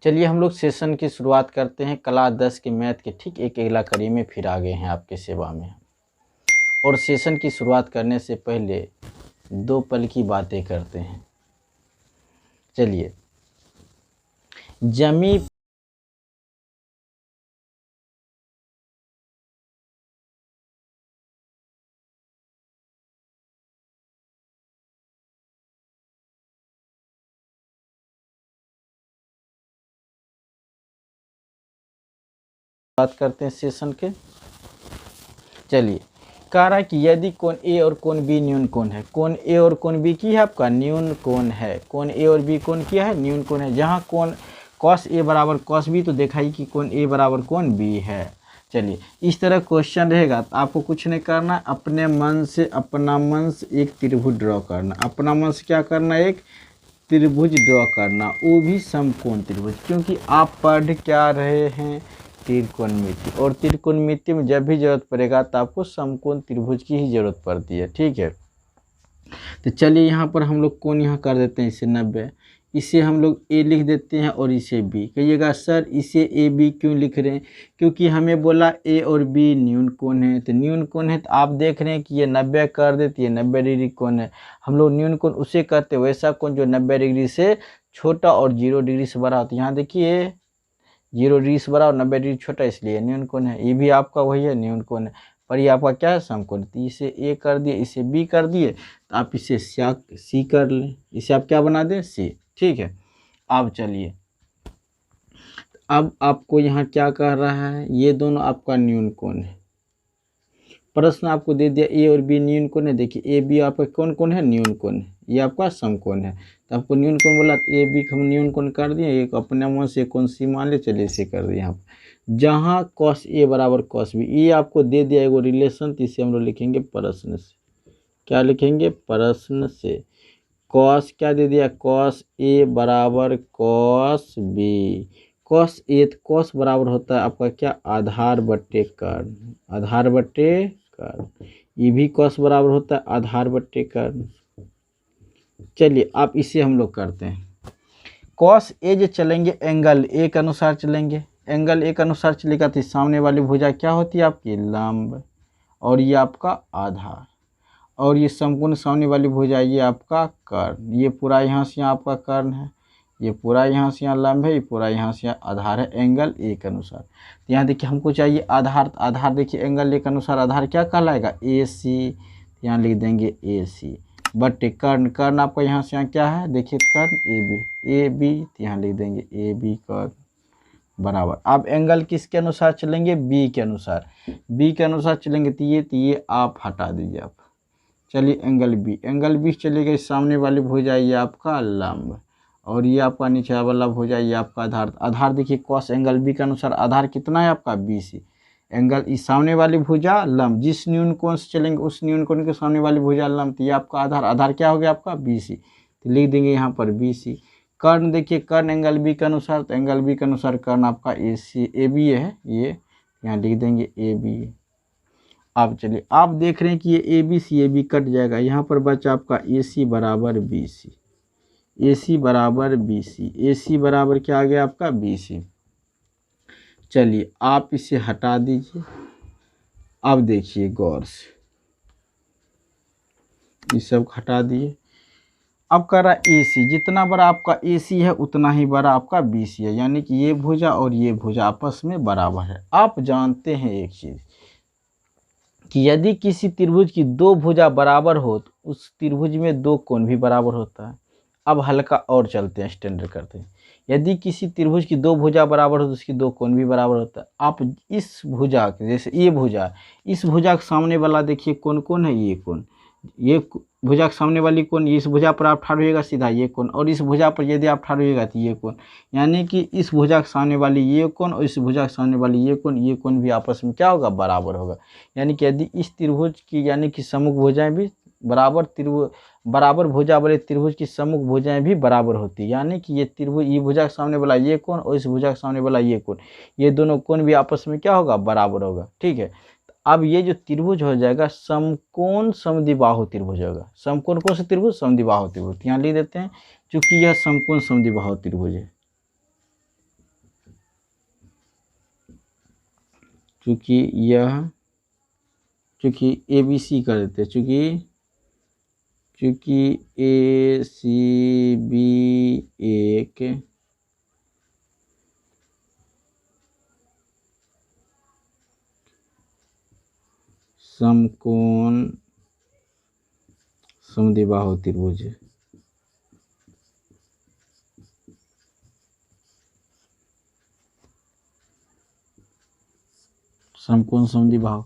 चलिए हम लोग सेशन की शुरुआत करते हैं। क्लास 10 के मैथ के ठीक एक अगला कड़ी में फिर आ गए हैं आपके सेवा में। और सेशन की शुरुआत करने से पहले दो पल की बातें करते हैं। चलिए, जमी बात करते हैं सेशन के। चलिए, कह रहा है कि यदि कोण ए और कोण बी न्यून कोण है। कोण ए और कोण बी की है आपका न्यून कोण है। कोण ए और बी कोण किया है न्यून कोण है। जहाँ कोण कॉस ए बराबर कॉस बी, तो देखा ही कि कोण ए बराबर कोण बी है। चलिए, इस तरह क्वेश्चन रहेगा तो आपको कुछ नहीं करना, अपने मन से एक त्रिभुज ड्रॉ करना। अपना मन से क्या करना, एक त्रिभुज ड्रॉ करना, वो भी समकोण त्रिभुज। क्योंकि आप पढ़ क्या रहे हैं, त्रिकोणमिति। और त्रिकोणमिति में जब भी जरूरत पड़ेगा तो आपको समकोण त्रिभुज की ही जरूरत पड़ती है। ठीक है, तो चलिए यहाँ पर हम लोग कोण यहाँ कर देते हैं इसे 90। इसे हम लोग ए लिख देते हैं और इसे बी। कहिएगा सर इसे ए बी क्यों लिख रहे हैं, क्योंकि हमें बोला ए और बी न्यून कोण है। तो न्यून कोण है तो आप देख रहे हैं कि ये 90 कर देती है, 90 डिग्री कोण है। हम लोग न्यून कोण उसे कहते हैं वैसा कोण जो 90 डिग्री से छोटा और 0 डिग्री से बड़ा होता है। यहाँ देखिए 0 डिग्री से बड़ा और 90 डिग्री छोटा, इसलिए न्यून कोण है। ये भी आपका वही है, न्यून कोण है। पर ये आपका क्या है, समकोण। तो इसे ए कर दिए, इसे बी कर दिए, तो आप इसे सी कर लें। इसे आप क्या बना दें, सी। ठीक है, अब चलिए, अब आपको यहाँ क्या कह रहा है, ये दोनों आपका न्यून कोण है। प्रश्न आपको दे दिया ए और बी न्यून कोण है। देखिए ए बी आपका कौन कोण है, न्यून कोण है। ये आपका समकोण है। तो आपको न्यून कोण बोला तो ए बी हम न्यून कोण कर दिए। एक अपने मन से कोण सी मान ले, चलिए इसे कर दिए यहाँ पर। जहाँ कॉस ए बराबर कॉस बी, ये आपको दे दिया एगो रिलेशन, तो इसे हम लोग लिखेंगे प्रश्न से। क्या लिखेंगे, प्रश्न से। कॉस क्या दे दिया, कॉस ए बराबर कॉस बी। कॉस ए तो कॉस बराबर होता है आपका क्या, आधार बट्टे कर्ण। आधार बट्टे कर्ण। ये भी कॉस बराबर होता है आधार बट्टे कर्ण। चलिए अब इसे हम लोग करते हैं। कॉस ए जो चलेंगे एंगल ए के अनुसार चलेंगे। एंगल ए के अनुसार चलेगा तो सामने वाली भुजा क्या होती है आपकी, लंब। और ये आपका आधार। और ये समकोण सामने वाली भुजा ये आपका कर्ण। ये पूरा यहाँ से यहाँ आपका कर्ण है, ये पूरा यहाँ से यहाँ लंब है, ये पूरा यहाँ से यहाँ आधार है एंगल ए के अनुसार। तो यहाँ देखिए हमको चाहिए आधार। आधार देखिए एंगल ए के अनुसार आधार क्या कहलाएगा, ए सी। यहाँ लिख देंगे ए सी बटे कर्ण। कर्ण आपका यहाँ से यहाँ क्या है, देखिए कर्ण ए बी। ए बी तो यहाँ लिख देंगे ए बी कर्ण बराबर। अब एंगल किसके अनुसार चलेंगे, बी के अनुसार। बी के अनुसार चलेंगे तो ये आप हटा दीजिए आप। चलिए एंगल बी, एंगल बी चलेगा, सामने वाली भुजा ये आपका लंब, और ये आपका नीचे वाला भुजा ये आपका आधार। आधार देखिए कॉस एंगल बी के अनुसार आधार कितना है आपका, बी सी। एंगल इस सामने वाली भुजा लंब, जिस न्यून कोण से चलेंगे उस न्यून कोण के सामने वाली भुजा लंब, तो ये आपका आधार। आधार क्या हो गया आपका, बी सी। तो लिख देंगे यहाँ पर बी सी। कर्ण देखिए कर्ण एंगल बी के अनुसार, तो एंगल बी के अनुसार कर्ण आपका ए सी ए बी है, ये यहाँ लिख देंगे ए बी। अब चलिए आप देख रहे हैं कि ये ए बी कट जाएगा। यहाँ पर बचा आपका ए सी बराबर बी सी। ए सी बराबर बी सी। ए सी बराबर क्या आ गया आपका, बी सी। चलिए आप इसे हटा दीजिए। अब देखिए गौर से, ये सब हटा दिए। अब कर रहा ए सी, जितना बड़ा आपका ए सी है उतना ही बड़ा आपका बी सी है। यानी कि ये भुजा और ये भुजा आपस में बराबर है। आप जानते हैं एक चीज़ कि यदि किसी त्रिभुज की दो भुजा बराबर हो तो उस त्रिभुज में दो कोण भी बराबर होता है। अब हल्का और चलते हैं, स्टैंडर्ड करते हैं। यदि किसी त्रिभुज की दो भुजा बराबर हो तो उसकी दो कोण भी बराबर होता है। आप इस भुजा के, जैसे ये भुजा, इस भुजा के सामने वाला देखिए कौन कौन है, ये कोण। ये भुजा के सामने वाली कोण, इस भुजा पर आप ठाड़ होइएगा सीधा ये कोण, और इस भुजा पर यदि आप ठाड़ होइएगा तो ये कोण। यानी कि इस भुजा के सामने वाली ये कोण और इस भुजा के सामने वाली ये कोण भी आपस में क्या होगा, बराबर होगा। यानी कि यदि इस त्रिभुज की यानी कि सम्मुख भुजाएं भी बराबर भुजा वाले त्रिभुज की सम्मुख भुजाएं भी बराबर होती है। यानी कि ये त्रिभुज, ये भुजा के सामने वाला ये कोण और इस भुजा के सामने वाला ये कोण, ये दोनों कोण भी आपस में क्या होगा, बराबर होगा। ठीक है, अब ये जो त्रिभुज हो जाएगा समकोण समद्विबाहु त्रिभुज होगा। समकोण कौन सा त्रिभुज? समद्विबाहु त्रिभुज। यहाँ लिख देते हैं चूंकि यह समकोण समद्विबाहु त्रिभुज है, चूंकि ए बी सी कर देते हैं, चूंकि ए सी बी एक समकोण समद्विबाहु त्रिभुज है। समकोण समद्विबाहु,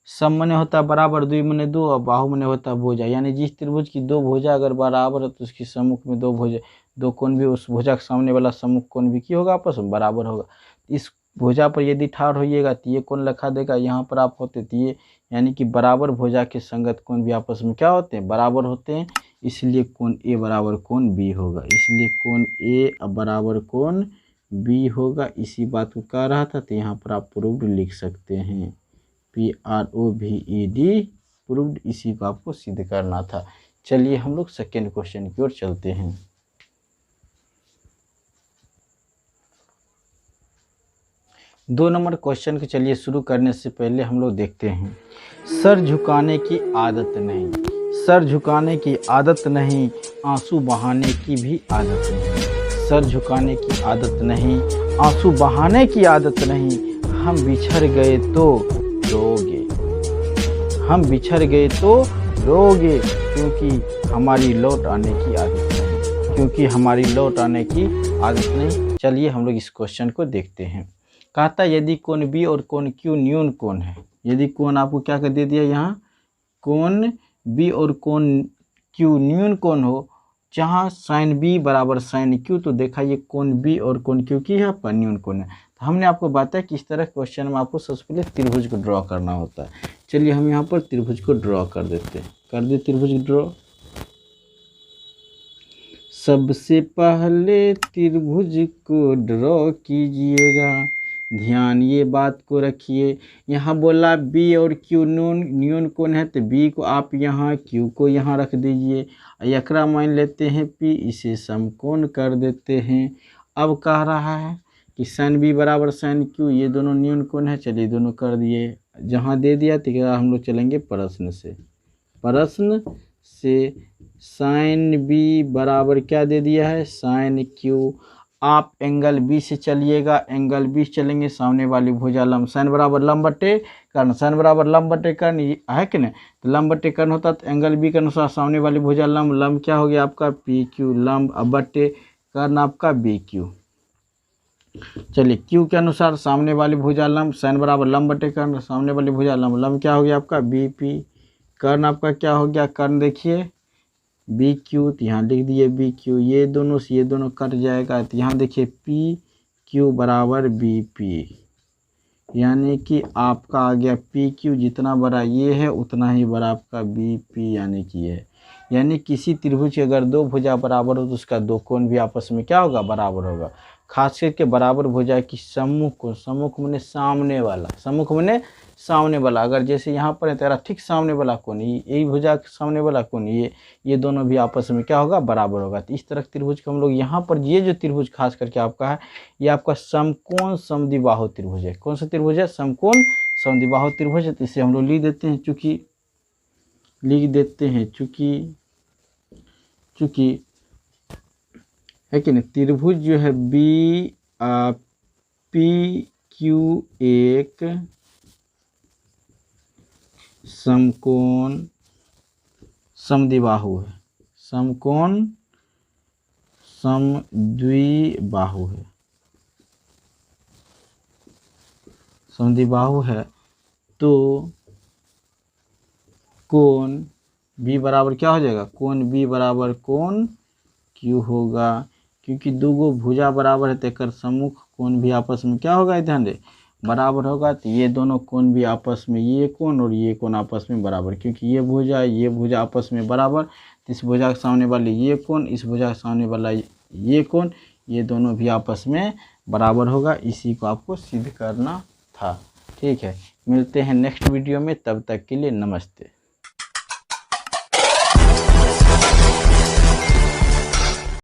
सम मने होता है बराबर, द्वि मने दो, और बाहु मने होता है भुजा। यानी जिस त्रिभुज की दो भुजा अगर बराबर है तो उसकी सम्मुख में दो कोण भी उस भुजा के सामने वाला सम्मुख कोण भी की होगा आपस में बराबर होगा। इस भुजा पर यदि ठाढ़ होइएगा तो ये कोण लिखा देगा, यहाँ पर आप होते तो ये, यानी कि बराबर भुजा के संगत कोण भी आपस में क्या होते हैं? बराबर होते हैं। इसलिए कोण ए बराबर कोण बी होगा, इसलिए कोण ए बराबर कोण बी होगा। इसी बात को कह रहा था, तो यहाँ पर आप प्रूव्ड लिख सकते हैं, PROVED प्रूव्ड। इसी को आपको सिद्ध करना था। चलिए हम लोग सेकेंड क्वेश्चन की ओर चलते हैं। दो नंबर क्वेश्चन के चलिए शुरू करने से पहले हम लोग देखते हैं, सर झुकाने की आदत नहीं, सर झुकाने की आदत नहीं, आंसू बहाने की भी आदत नहीं। सर झुकाने की आदत नहीं, आंसू बहाने की आदत नहीं, हम बिछड़ गए तो रोगे, हम बिछड़ गए तो रोगे, क्योंकि हमारी लौट आने की आदत नहीं, क्योंकि हमारी लौट आने की आदत नहीं। चलिए हम लोग इस क्वेश्चन को देखते हैं। कहता यदि कोण बी और कोण क्यू न्यून कोण है, यदि कोण आपको क्या कर दे दिया यहाँ, कोण बी और कोण क्यू न्यून कोण हो, जहाँ साइन बी बराबर साइन क्यू, तो देखा ये कोण बी और कोण क्यू की है आपका न्यून कोण है। तो हमने आपको बताया कि इस तरह क्वेश्चन में आपको सबसे पहले त्रिभुज को ड्रॉ करना होता है। चलिए हम यहाँ पर त्रिभुज को ड्रॉ कर देते हैं, कर दे त्रिभुज ड्रॉ। सबसे पहले त्रिभुज को ड्रॉ कीजिएगा, ध्यान ये बात को रखिए। यहाँ बोला बी और क्यू न्यून कोण है, तो बी को आप यहाँ, क्यू को यहाँ रख दीजिए। एकरा मान लेते हैं पी, इसे समकोण कर देते हैं। अब कह रहा है कि साइन बी बराबर साइन क्यू, ये दोनों न्यून कोण है। चलिए दोनों कर दिए, जहाँ दे दिया तो हम लोग चलेंगे प्रश्न से। प्रश्न से साइन बी बराबर क्या दे दिया है, साइन क्यू। आप एंगल बी से चलिएगा, एंगल बी चलेंगे, सामने वाली भुजा लंब, साइन बराबर लंब बटे कर्ण, साइन बराबर लंब बटे कर्ण है कि नहीं, तो लंब बटे कर्ण होता तो एंगल बी के अनुसार सामने वाली भुजा लंब, लंब क्या हो गया आपका पी क्यू लंब, अब बटे कर्ण आपका बी क्यू। चलिए क्यू के अनुसार सामने वाली भुजा लंब, साइन बराबर लंब बटे कर्ण, सामने वाली भुजा लंब, लंब क्या हो गया आपका बी पी, कर्ण आपका क्या हो गया, कर्ण देखिए बी क्यू, तो यहाँ लिख दिए बी क्यू, ये दोनों से ये दोनों कट जाएगा, तो यहाँ देखिए पी क्यू बराबर बी पी, यानी कि आपका आ गया पी क्यू, जितना बड़ा ये है उतना ही बड़ा आपका बी पी, यानी कि ये, यानी किसी त्रिभुज की अगर दो भुजा बराबर हो तो उसका दो कोण भी आपस में क्या होगा, बराबर होगा। खास करके बराबर भुजा की सम्मुख कोण, सम्मुख मने सामने वाला, सम्मुख मने सामने वाला, अगर जैसे यहाँ पर है तेरा ठीक सामने वाला कोण, यही भुजा के सामने वाला कोण, ये दोनों भी आपस में क्या होगा, बराबर होगा। तो इस तरह त्रिभुज को हम लोग यहाँ पर, ये जो त्रिभुज खास करके आपका है, ये आपका समकोण समद्विबाहु त्रिभुज है। कौन सा त्रिभुज है, समकोण समद्विबाहु त्रिभुज है। तो इसे हम लोग लिख देते हैं, चूंकि है कि नहीं, त्रिभुज जो है बी पी क्यू एक समकोण समद्विबाहु है, समकोण समद्विबाहु है, समद्विबाहु है, तो कोण बी बराबर क्या हो जाएगा, कोण बी बराबर कोण क्यू होगा, क्योंकि दो भुजा बराबर है तो सम्मुख कोण भी आपस में क्या होगा, ध्यान दे, बराबर होगा। तो ये दोनों कोण भी आपस में, ये कोण और ये कोण आपस में बराबर, क्योंकि ये भुजा आपस में बराबर, तो इस भुजा के सामने वाले ये कोण, इस भुजा के सामने वाला ये कोण, ये दोनों भी आपस में बराबर होगा। इसी को आपको सिद्ध करना था, ठीक। ठीक है, मिलते हैं नेक्स्ट वीडियो में, तब तक के लिए नमस्ते।